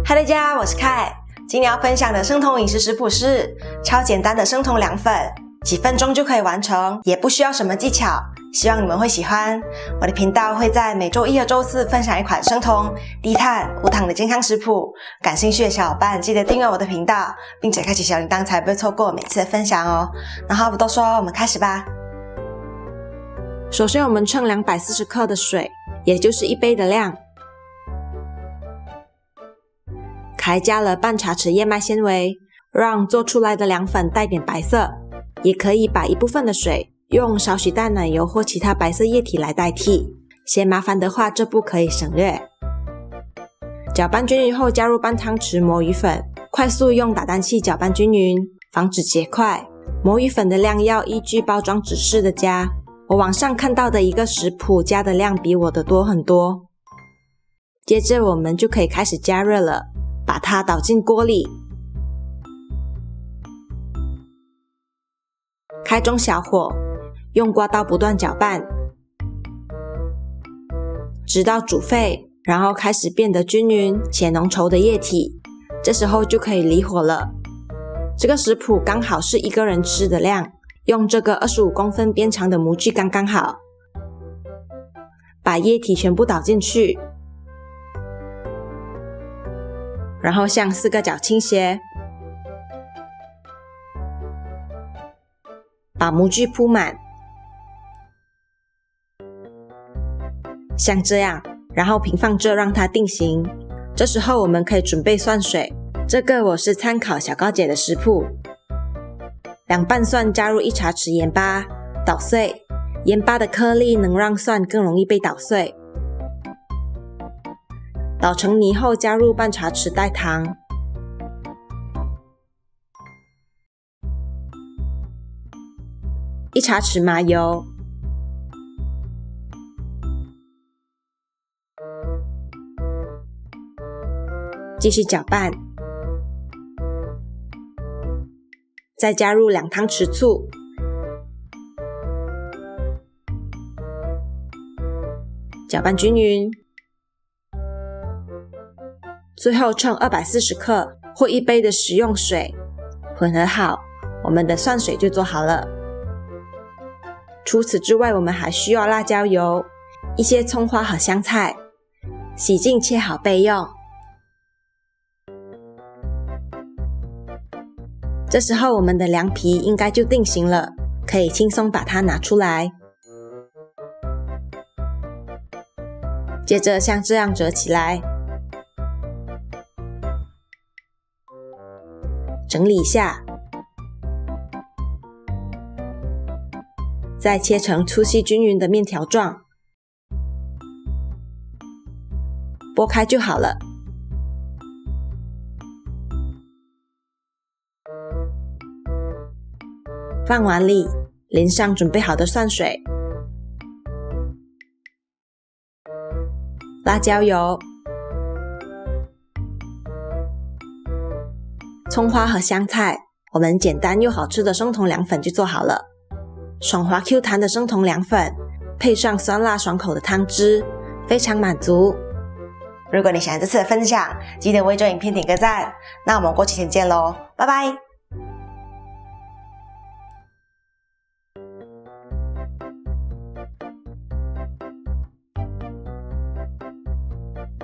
嗨，大家，我是凯。今天要分享的生酮饮食食谱是超简单的生酮凉粉，几分钟就可以完成，也不需要什么技巧，希望你们会喜欢。我的频道会在每周一和周四分享一款生酮、低碳、无糖的健康食谱，感兴趣的小伙伴记得订阅我的频道，并且开启小铃铛，才不会错过每次的分享哦。那话不多说，我们开始吧。首先我们称240克的水，也就是1杯的量，还加了半茶匙燕麦纤维，让做出来的凉粉带点白色。也可以把一部分的水用少许淡奶油或其他白色液体来代替，嫌麻烦的话这步可以省略。搅拌均匀后加入半汤匙魔芋粉，快速用打蛋器搅拌均匀，防止结块。魔芋粉的量要依据包装指示的加，我网上看到的一个食谱加的量比我的多很多。接着我们就可以开始加热了，把它倒进锅里，开中小火，用刮刀不断搅拌，直到煮沸，然后开始变得均匀且浓稠的液体，这时候就可以离火了。这个食谱刚好是一个人吃的量，用这个25公分边长的模具刚刚好。把液体全部倒进去，然后向4个角倾斜，把模具铺满，像这样，然后平放着让它定型。这时候我们可以准备蒜水，这个我是参考小高姐的食谱。2瓣蒜加入1茶匙盐巴，捣碎，盐巴的颗粒能让蒜更容易被捣碎。捣成泥后加入半茶匙代糖，1茶匙麻油，继续搅拌，再加入2汤匙醋，搅拌均匀。最后称240克或1杯的食用水，混合好，我们的蒜水就做好了。除此之外，我们还需要辣椒油、一些葱花和香菜，洗净切好备用。这时候我们的凉皮应该就定型了，可以轻松把它拿出来。接着像这样折起来，整理一下，再切成粗细均匀的面条状，剥开就好了。放碗里，淋上准备好的蒜水、辣椒油、葱花和香菜，我们简单又好吃的生酮凉粉就做好了。爽滑 Q 弹的生酮凉粉，配上酸辣爽口的汤汁，非常满足。如果你喜欢这次的分享，记得为这影片点个赞。那我们过几天见咯，拜拜。